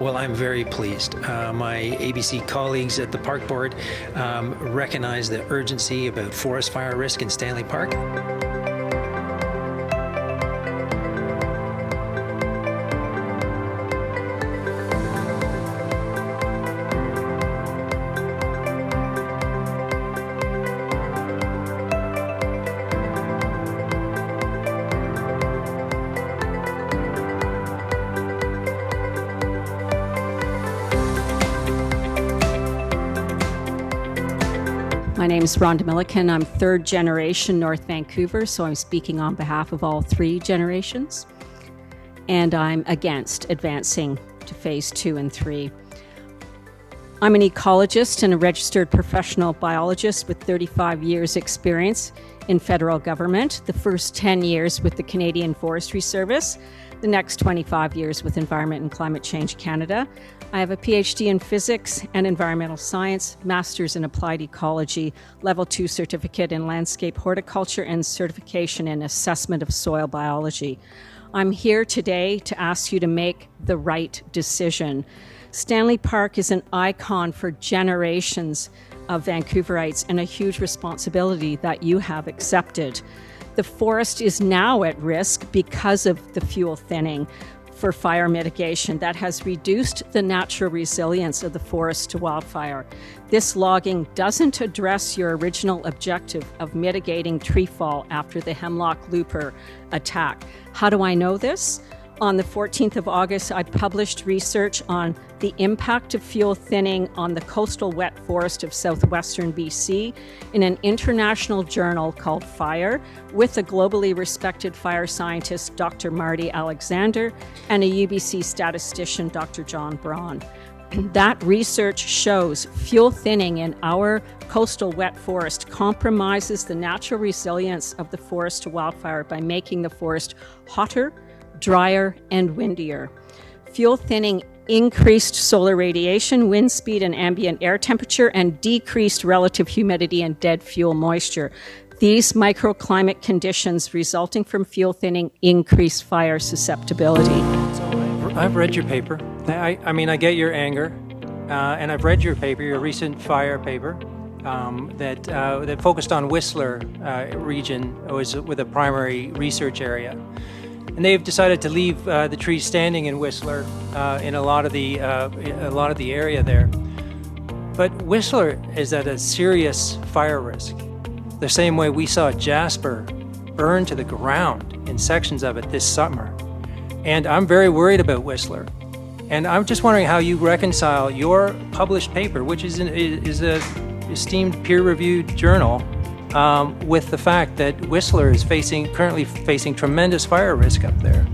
Well, I'm very pleased. My ABC colleagues at the Park Board recognize the urgency about forest fire risk in Stanley Park. My name is Rhonda Milliken. I'm third generation North Vancouver, so I'm speaking on behalf of all three generations. And I'm against advancing to phase 2 and 3. I'm an ecologist and a registered professional biologist with 35 years experience in federal government, the first 10 years with the Canadian Forestry Service, the next 25 years with Environment and Climate Change Canada. I have a PhD in physics and environmental science, master's in applied ecology, level 2 certificate in landscape horticulture, and certification in assessment of soil biology. I'm here today to ask you to make the right decision. Stanley Park is an icon for generations of Vancouverites and a huge responsibility that you have accepted. The forest is now at risk because of the fuel thinning for fire mitigation that has reduced the natural resilience of the forest to wildfire. This logging doesn't address your original objective of mitigating tree fall after the hemlock looper attack. How do I know this? On the 14th of August, I published research on the impact of fuel thinning on the coastal wet forest of southwestern BC in an international journal called Fire with a globally respected fire scientist, Dr. Marty Alexander, and a UBC statistician, Dr. John Braun. That research shows fuel thinning in our coastal wet forest compromises the natural resilience of the forest to wildfire by making the forest hotter, drier, and windier. Fuel thinning increased solar radiation, wind speed, and ambient air temperature, and decreased relative humidity and dead fuel moisture. These microclimate conditions resulting from fuel thinning increase fire susceptibility. So I've read your paper. I get your anger, and I've read your paper, your recent fire paper, that focused on Whistler region. It was with a primary research area. And they've decided to leave the trees standing in Whistler in a lot of the area there. But Whistler is at a serious fire risk. The same way we saw Jasper burn to the ground in sections of it this summer. And I'm very worried about Whistler. And I'm just wondering how you reconcile your published paper, which is a esteemed peer-reviewed journal, with the fact that Whistler is currently facing tremendous fire risk up there.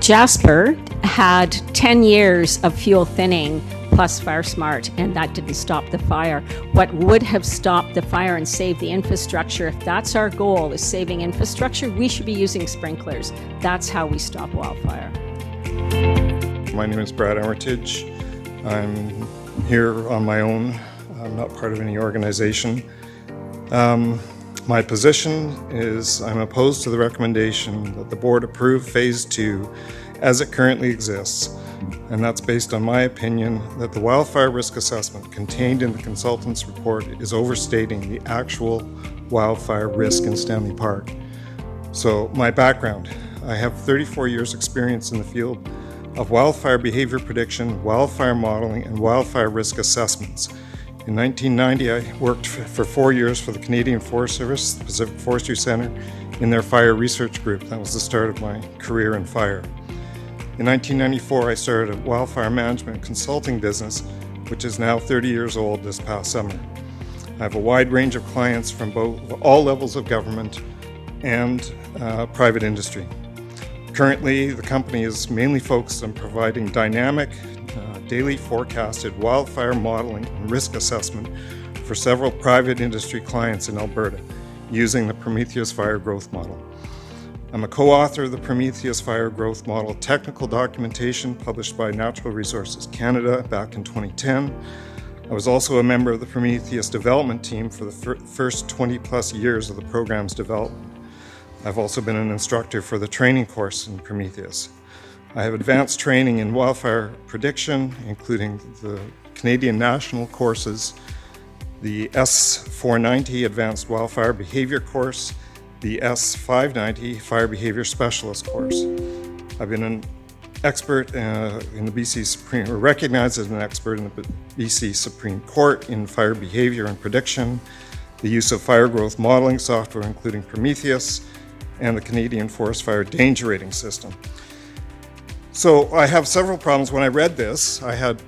Jasper had 10 years of fuel thinning plus Fire Smart, and that didn't stop the fire. What would have stopped the fire and saved the infrastructure, if that's our goal, is saving infrastructure, we should be using sprinklers. That's how we stop wildfire. My name is Brad Armitage. I'm here on my own. I'm not part of any organization. My position is I'm opposed to the recommendation that the board approve phase 2 as it currently exists, and that's based on my opinion that the wildfire risk assessment contained in the consultant's report is overstating the actual wildfire risk in Stanley Park. So my background, I have 34 years experience in the field of wildfire behavior prediction, wildfire modeling, and wildfire risk assessments. In 1990, I worked for 4 years for the Canadian Forest Service, the Pacific Forestry Centre, in their fire research group. That was the start of my career in fire. In 1994, I started a wildfire management consulting business, which is now 30 years old this past summer. I have a wide range of clients from all levels of government and private industry. Currently, the company is mainly focused on providing dynamic, daily forecasted wildfire modeling and risk assessment for several private industry clients in Alberta using the Prometheus Fire Growth Model. I'm a co-author of the Prometheus Fire Growth Model technical documentation published by Natural Resources Canada back in 2010. I was also a member of the Prometheus development team for the first 20 plus years of the program's development. I've also been an instructor for the training course in Prometheus. I have advanced training in wildfire prediction, including the Canadian National courses, the S490 Advanced Wildfire Behavior course, the S590 Fire Behavior Specialist course. I've been an expert in the BC Supreme, or recognized as an expert in the BC Supreme Court in fire behavior and prediction, the use of fire growth modeling software, including Prometheus, and the Canadian Forest Fire Danger Rating System. So I have several problems. When I read this, I had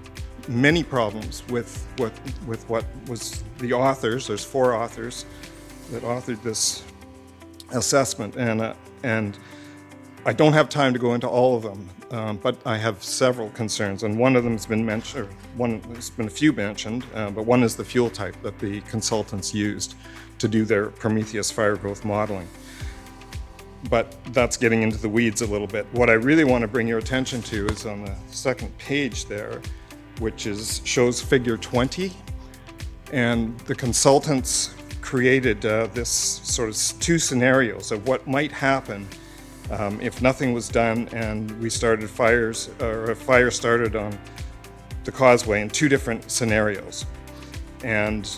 many problems with what was the authors. There's 4 authors that authored this assessment, and I don't have time to go into all of them, but I have several concerns, and one of them has been mentioned, or there's been a few mentioned, but one is the fuel type that the consultants used to do their Prometheus fire growth modeling. But that's getting into the weeds a little bit. What I really want to bring your attention to is on the second page there, which shows figure 20, and the consultants created this sort of 2 scenarios of what might happen if nothing was done and we started fires, or a fire started on the causeway, in 2 different scenarios. And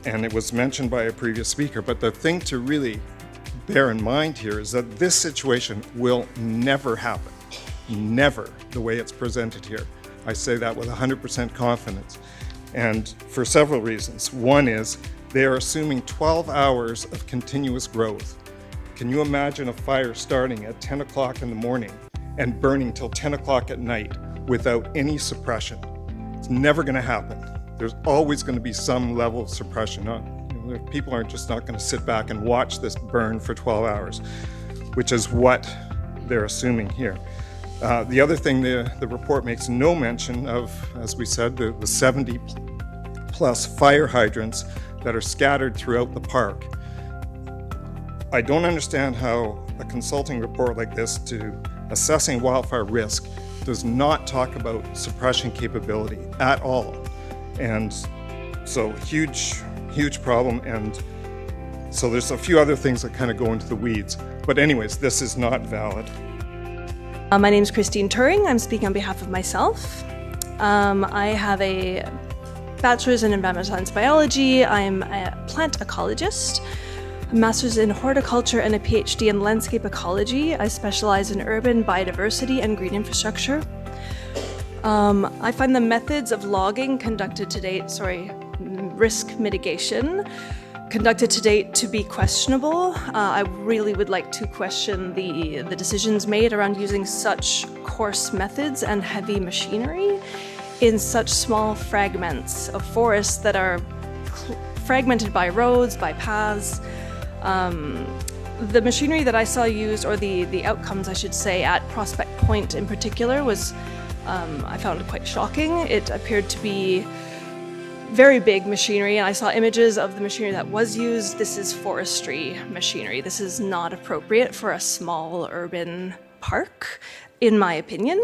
it was mentioned by a previous speaker, but the thing to really bear in mind here is that this situation will never happen. Never, the way it's presented here. I say that with 100% confidence, and for several reasons. One is they are assuming 12 hours of continuous growth. Can you imagine a fire starting at 10 o'clock in the morning and burning till 10 o'clock at night without any suppression? It's never going to happen. There's always going to be some level of suppression. People aren't just not going to sit back and watch this burn for 12 hours, which is what they're assuming here. The other thing, the report makes no mention of, as we said, the 70 plus fire hydrants that are scattered throughout the park. I don't understand how a consulting report like this to assessing wildfire risk does not talk about suppression capability at all. And so huge problem, and so there's a few other things that kind of go into the weeds. But anyways, this is not valid. My name is Christine Turing. I'm speaking on behalf of myself. I have a bachelor's in environmental science biology. I'm a plant ecologist, a master's in horticulture, and a PhD in landscape ecology. I specialize in urban biodiversity and green infrastructure. I find the methods of logging risk mitigation conducted to date to be questionable. I really would like to question the decisions made around using such coarse methods and heavy machinery in such small fragments of forests that are fragmented by roads, by paths. The machinery that I saw used, or the outcomes I should say, at Prospect Point in particular was, I found quite shocking. It appeared to be very big machinery, and I saw images of the machinery that was used. This is forestry machinery. This is not appropriate for a small urban park, in my opinion.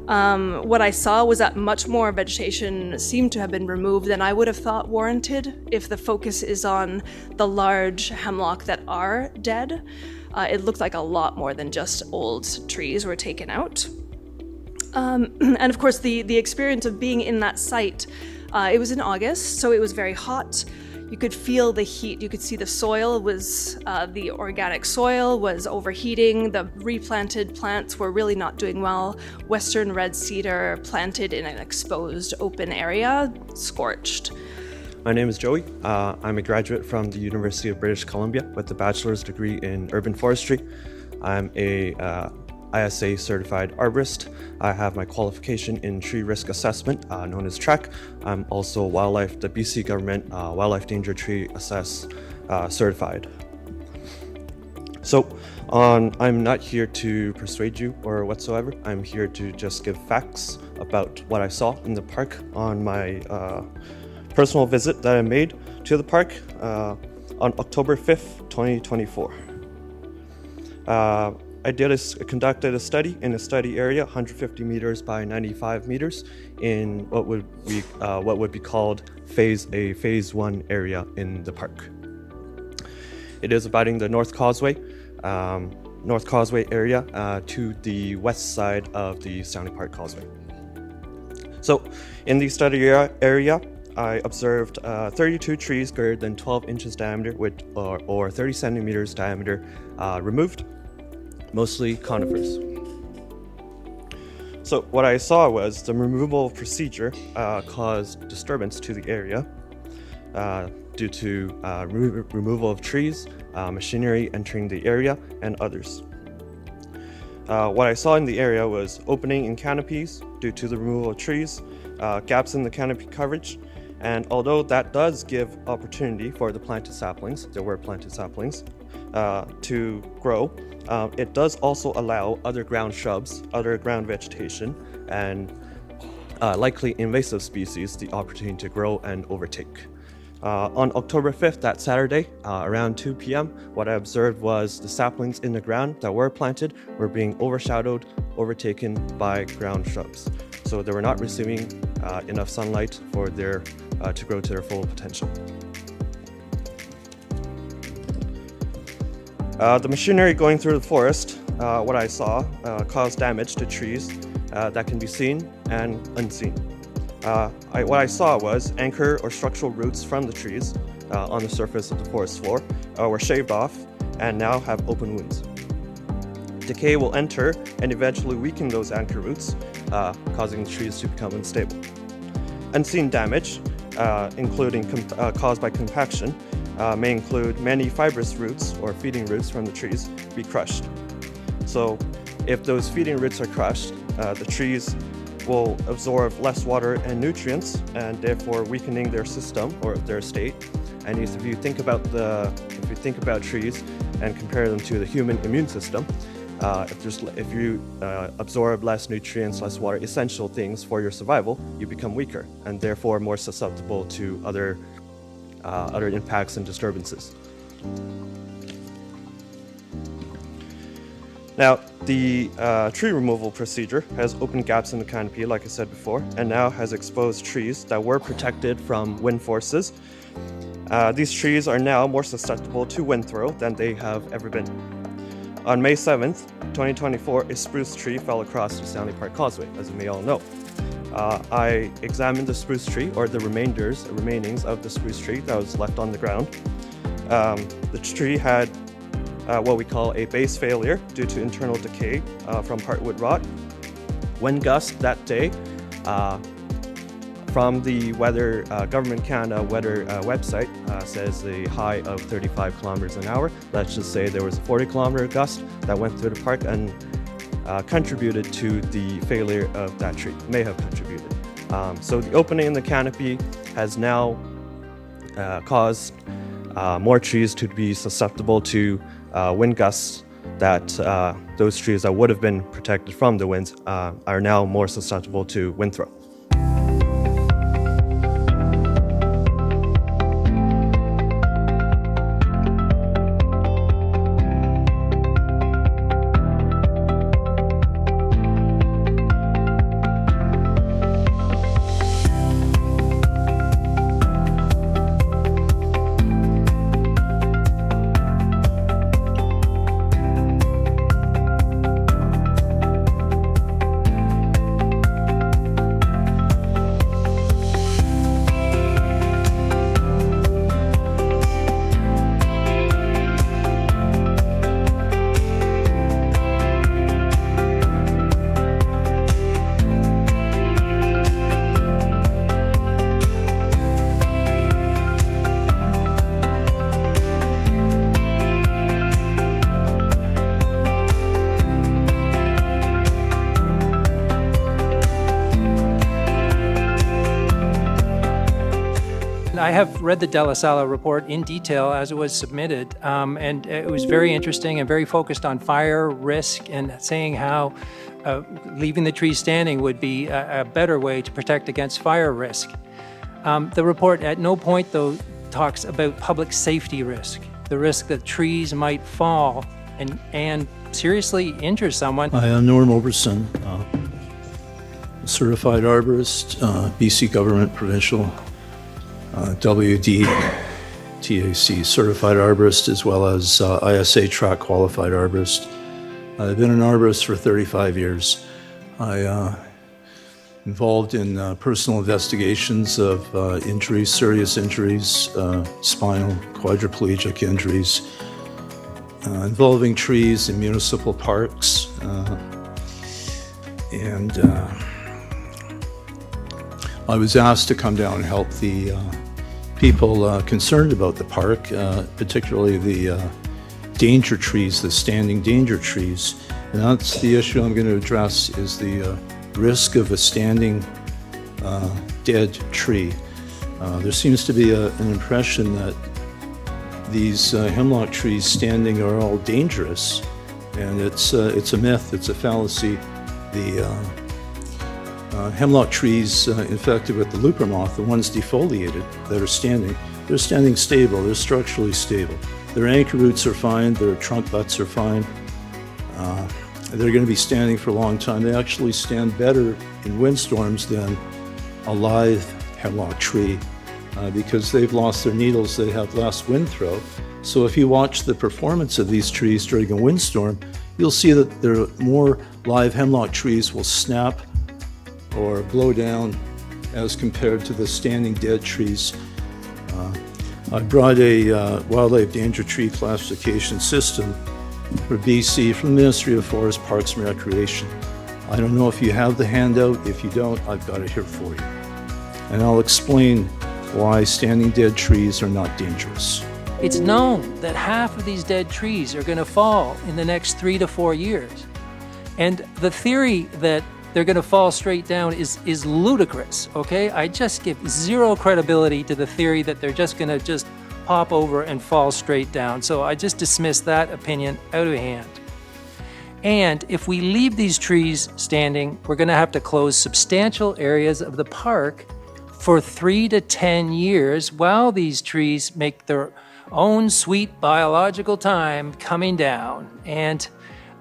What I saw was that much more vegetation seemed to have been removed than I would have thought warranted if the focus is on the large hemlock that are dead. It looked like a lot more than just old trees were taken out. And of course, the experience of being in that site, it was in August, so it was very hot. You could feel the heat. You could see the soil was, the organic soil was overheating. The replanted plants were really not doing well. Western red cedar planted in an exposed open area, scorched. My name is Joey. I'm a graduate from the University of British Columbia with a bachelor's degree in urban forestry. I'm a ISA certified arborist. I have my qualification in tree risk assessment, known as TRAC. I'm also the BC government wildlife danger tree assess certified. So I'm not here to persuade you or whatsoever. I'm here to just give facts about what I saw in the park on my personal visit that I made to the park on October 5th, 2024. I conducted a study in a study area, 150 meters by 95 meters, in what would be called phase 1 area in the park. It is abutting the North Causeway. North Causeway area to the west side of the Stanley Park Causeway. So in the study area, I observed 32 trees greater than 12 inches diameter or 30 centimeters diameter removed, mostly conifers. So what I saw was the removal procedure caused disturbance to the area due to removal of trees, machinery entering the area, and others. What I saw in the area was opening in canopies due to the removal of trees, gaps in the canopy coverage, and although that does give opportunity for the planted saplings, there were planted saplings, to grow, it does also allow other ground shrubs, other ground vegetation, and likely invasive species the opportunity to grow and overtake. On October 5th, that Saturday, around 2 p.m., what I observed was the saplings in the ground that were planted were being overshadowed, overtaken by ground shrubs. So they were not receiving enough sunlight for to grow to their full potential. The machinery going through the forest, what I saw, caused damage to trees that can be seen and unseen. What I saw was anchor or structural roots from the trees on the surface of the forest floor were shaved off and now have open wounds. Decay will enter and eventually weaken those anchor roots, causing the trees to become unstable. Unseen damage, including caused by compaction, may include many fibrous roots or feeding roots from the trees be crushed. So if those feeding roots are crushed, the trees will absorb less water and nutrients, and therefore weakening their system or their state. And if you think about trees and compare them to the human immune system, if you absorb less nutrients, less water, essential things for your survival, you become weaker and therefore more susceptible to other impacts and disturbances. Now, the tree removal procedure has opened gaps in the canopy, like I said before, and now has exposed trees that were protected from wind forces. These trees are now more susceptible to wind throw than they have ever been. On May 7th, 2024, a spruce tree fell across the Stanley Park Causeway, as you may all know. I examined the spruce tree, or the remainings of the spruce tree that was left on the ground. The tree had what we call a base failure due to internal decay from heartwood rot. Wind gust that day from the weather Government Canada weather website says a high of 35 kilometers an hour. Let's just say there was a 40-kilometer gust that went through the park and contributed to the failure of that tree, may have contributed. So the opening in the canopy has now caused more trees to be susceptible to wind gusts that those trees that would have been protected from the winds are now more susceptible to wind throw. I have read the De La Sala report in detail as it was submitted, and it was very interesting and very focused on fire risk and saying how leaving the trees standing would be a better way to protect against fire risk. The report at no point, though, talks about public safety risk, the risk that trees might fall and seriously injure someone. Hi, I'm Norm Oberson, certified arborist, BC Government Provincial WD-TAC certified arborist, as well as ISA track qualified arborist. I've been an arborist for 35 years. I involved in personal investigations of injuries, serious injuries, spinal, quadriplegic injuries, involving trees in municipal parks. And I was asked to come down and help the people concerned about the park, particularly the danger trees, the standing danger trees. And that's the issue I'm going to address, is the risk of a standing dead tree. There seems to be an impression that these hemlock trees standing are all dangerous, and it's a myth, it's a fallacy. The hemlock trees infected with the looper moth, the ones defoliated that are standing, they're standing stable, they're structurally stable. Their anchor roots are fine, their trunk butts are fine. They're going to be standing for a long time. They actually stand better in windstorms than a live hemlock tree because they've lost their needles, they have less wind throw. So if you watch the performance of these trees during a windstorm, you'll see that there are more live hemlock trees will snap or blow down as compared to the standing dead trees. I brought a wildlife danger tree classification system for BC from the Ministry of Forest, Parks and Recreation. I don't know if you have the handout. If you don't, I've got it here for you. And I'll explain why standing dead trees are not dangerous. It's known that half of these dead trees are going to fall in the next 3 to 4 years. And the theory that they're going to fall straight down is ludicrous, okay? I just give zero credibility to the theory that they're just going to just pop over and fall straight down. So I just dismiss that opinion out of hand. And if we leave these trees standing, we're going to have to close substantial areas of the park for 3 to 10 years while these trees make their own sweet biological time coming down. And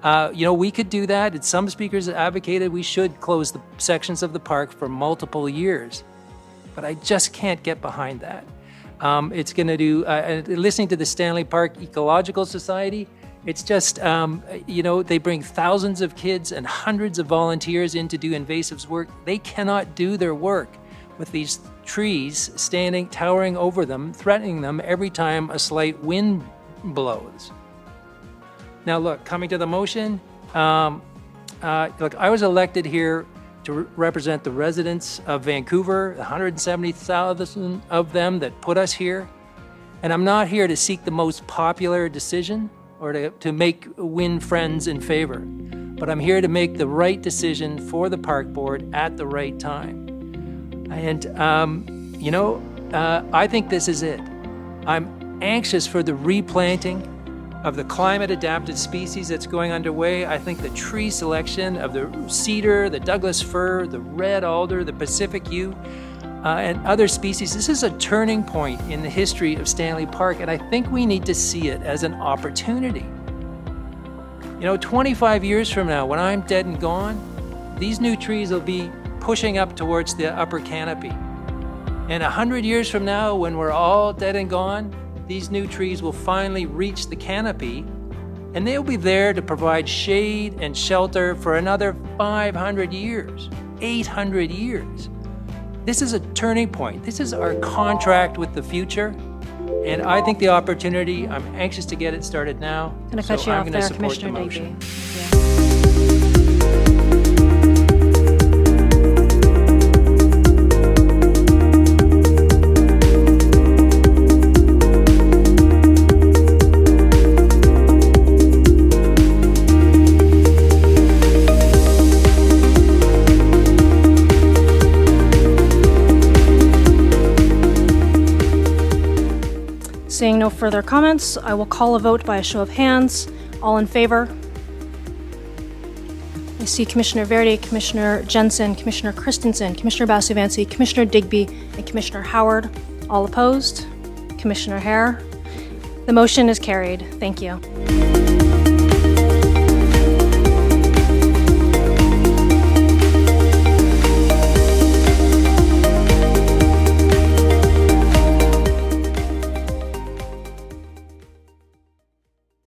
we could do that. And some speakers advocated we should close the sections of the park for multiple years. But I just can't get behind that. It's going to do, listening to the Stanley Park Ecological Society, it's just, they bring thousands of kids and hundreds of volunteers in to do invasives work. They cannot do their work with these trees standing, towering over them, threatening them every time a slight wind blows. Now look, coming to the motion, look, I was elected here to represent the residents of Vancouver, the 170,000 of them that put us here. And I'm not here to seek the most popular decision or to win friends in favor, but I'm here to make the right decision for the park board at the right time. And, I think this is it. I'm anxious for the replanting of the climate-adapted species that's going underway. I think the tree selection of the cedar, the Douglas fir, the red alder, the Pacific yew, and other species, this is a turning point in the history of Stanley Park, and I think we need to see it as an opportunity. 25 years from now, when I'm dead and gone, these new trees will be pushing up towards the upper canopy. And 100 years from now, when we're all dead and gone, these new trees will finally reach the canopy, and they'll be there to provide shade and shelter for another 500 years, 800 years. This is a turning point. This is our contract with the future, and I think the opportunity, I'm anxious to get it started now. Can I cut you I'm off going to there, support the Commissioner motion. Digby? Thank you. Seeing no further comments, I will call a vote by a show of hands. All in favor? I see Commissioner Verdi, Commissioner Jensen, Commissioner Christensen, Commissioner Basu-Vancy, Commissioner Digby, and Commissioner Howard. All opposed? Commissioner Hare? The motion is carried. Thank you.